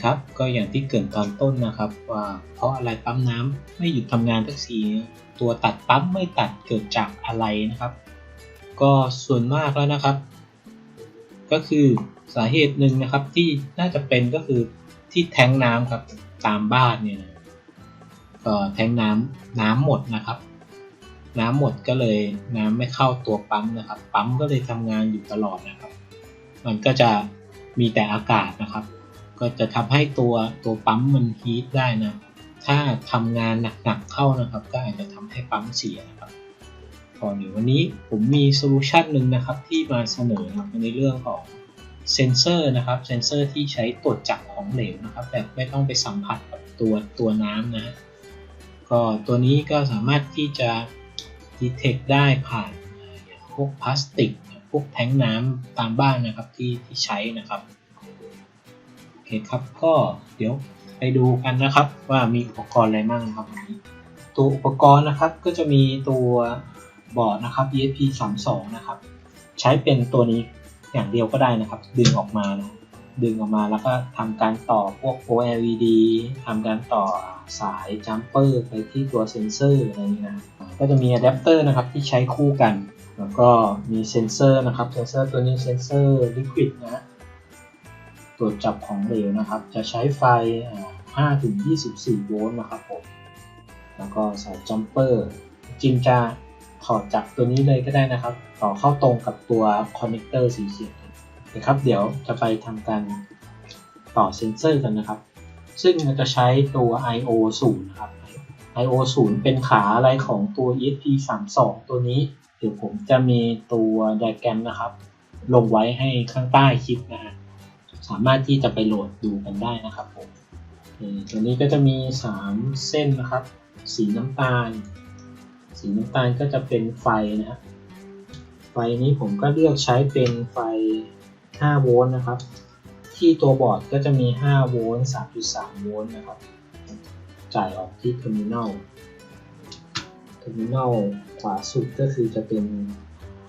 ครับก็อย่างที่เกริ่นตอนต้นนะครับว่าเพราะอะไรปั๊มน้ำไม่หยุดทำงานสักทีตัวตัดปั๊มไม่ตัดเกิดจากอะไรนะครับก็ส่วนมากแล้วนะครับก็คือสาเหตุหนึ่งนะครับที่น่าจะเป็นก็คือที่แท้งน้ำครับตามบ้านเนี่ยก็แท้งน้ำหมดนะครับน้ำหมดก็เลยน้ำไม่เข้าตัวปั๊มนะครับปั๊มก็เลยทำงานอยู่ตลอดนะครับมันก็จะมีแต่อากาศนะครับก็จะทำให้ตัวปั๊มมันฮีทได้นะถ้าทำงานหนักๆเข้านะครับก็อาจจะทำให้ปั๊มเสียนะครับเดี๋ยววันนี้ผมมีโซลูชันหนึ่งนะครับที่มาเสนอในเรื่องของเซนเซอร์นะครับเซนเซอร์ที่ใช้ตรวจจับของเหลวนะครับแบบไม่ต้องไปสัมผัสกับตัวน้ำนะก็ตัวนี้ก็สามารถที่จะdetect ได้ผ่านพวกพลาสติกพวกแท้งน้ำตามบ้านนะครับที่ใช้นะครับโอเคครับก็เดี๋ยวไปดูกันนะครับว่ามีอุปกรณ์อะไรบ้างนะครับตัวอุปกรณ์นะครับก็จะมีตัวบอร์ดนะครับ ESP32 นะครับใช้เป็นตัวนี้อย่างเดียวก็ได้นะครับดึงออกมาแล้วก็ทำการต่อพวก OLED ทำการต่อสายจัมเปอร์ไปที่ตัวเซนเซอร์อะไรนี้นะก็จะมีอะแดปเตอร์นะครับที่ใช้คู่กันแล้วก็มีเซนเซอร์นะครับเซนเซอร์ตัวนี้เซนเซอร์ลิควิดนะตรวจจับของเหลวนะครับจะใช้ไฟ 5-24 โวลต์นะครับผมแล้วก็สายจัมเปอร์จริงจะถอดจากตัวนี้เลยก็ได้นะครับต่อเข้าตรงกับตัวคอนเนคเตอร์สีเขียวนะครับเดี๋ยวจะไปทำการต่อเซนเซอร์กันนะครับซึ่งเราจะใช้ตัว I/O0 นะครับ I/O0 เป็นขาอะไรของตัว ESP32 ตัวนี้เดี๋ยวผมจะมีตัวไดอะแกรมนะครับลงไว้ให้ข้างใต้คลิปนะฮะสามารถที่จะไปโหลดดูกันได้นะครับผมตัวนี้ก็จะมี3เส้นนะครับสีน้ำตาลก็จะเป็นไฟนะครับไฟนี้ผมก็เลือกใช้เป็นไฟ5 โวลต์นะครับที่ตัวบอร์ดก็จะมี5 โวลต์ 3.3 โวลต์นะครับจ่ายออกที่เทอร์มินอลขวาสุดก็คือจะเป็น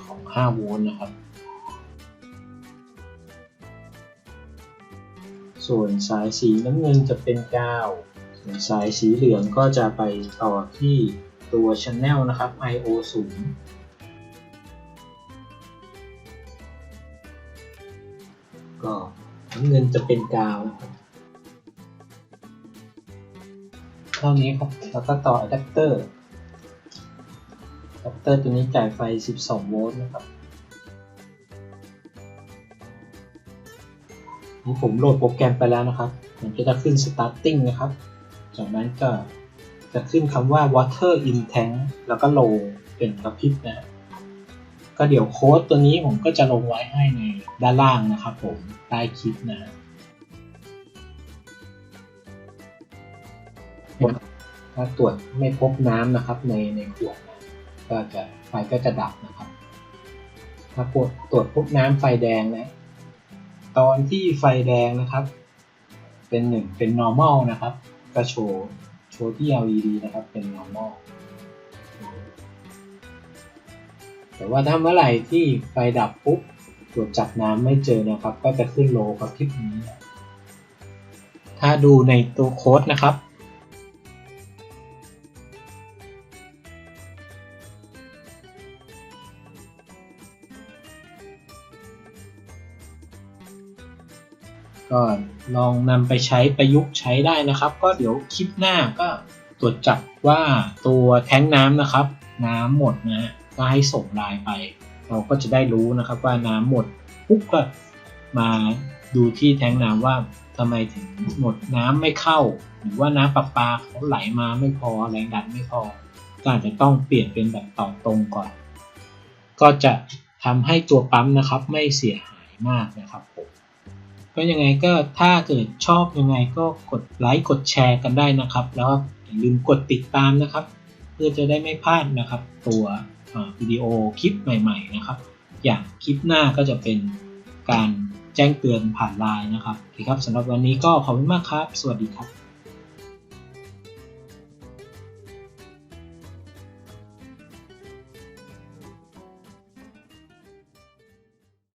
ของ5 โวลต์นะครับส่วนสายสีน้ำเงินจะเป็นกาวส่วนสายสีเหลืองก็จะไปต่อที่ตัว Channel นะครับ I/O0 ก็น้ำเงินจะเป็นกาวนะครับเท่านี้ครับแล้วก็ต่ออะแดปเตอร์ตัวนี้จ่ายไฟ12 โวลต์นะครับนี่ผมโหลดโปรแกรมไปแล้วนะครับมันก็จะขึ้น starting นะครับจากนั้นก็จะขึ้นคำว่า water in tank แล้วก็ low เป็นกระพริบนะก็เดี๋ยวโค้ดตัวนี้ผมก็จะลงไว้ให้ในด้านล่างนะครับผมใต้คลิปนะถ้าตรวจไม่พบน้ำนะครับในขวดนะก็จะไฟก็จะดับนะครับถ้าตรวจพบน้ำไฟแดงนะตอนที่ไฟแดงนะครับเป็น normal นะครับก็โชว์ที่ LED นะครับเป็น normal แต่ว่าถ้าเมื่อไหร่ที่ไฟดับปุ๊บตรวจจับน้ำไม่เจอนะครับก็จะขึ้นโลกับคลิปนี้ถ้าดูในตัวโค้ดนะครับก็ลองนำไปใช้ประยุกต์ใช้ได้นะครับก็เดี๋ยวคลิปหน้าก็ตรวจจับว่าตัวแท้งน้ำนะครับน้ำหมดนะก็ให้ส่งไลน์ไปเราก็จะได้รู้นะครับว่าน้ำหมดปุ๊บก็มาดูที่แท้งน้ำว่าทำไมถึงหมดน้ำไม่เข้าหรือว่าน้ำประปาเขาไหลมาไม่พอแรงดันไม่พอก็อาจจะต้องเปลี่ยนเป็นแบบต่อตรงก่อนก็จะทำให้ตัวปั๊มนะครับไม่เสียหายมากนะครับผมก็ยังไงก็ถ้าเกิดชอบยังไงก็กดไลค์กดแชร์กันได้นะครับแล้วอย่าลืมกดติดตามนะครับเพื่อจะได้ไม่พลาดนะครับตัววิดีโอคลิปใหม่ๆนะครับอย่างคลิปหน้าก็จะเป็นการแจ้งเตือนผ่านไลน์นะครับโอเคครับสำหรับวันนี้ก็ขอบคุณมากครับสวัสดีครับ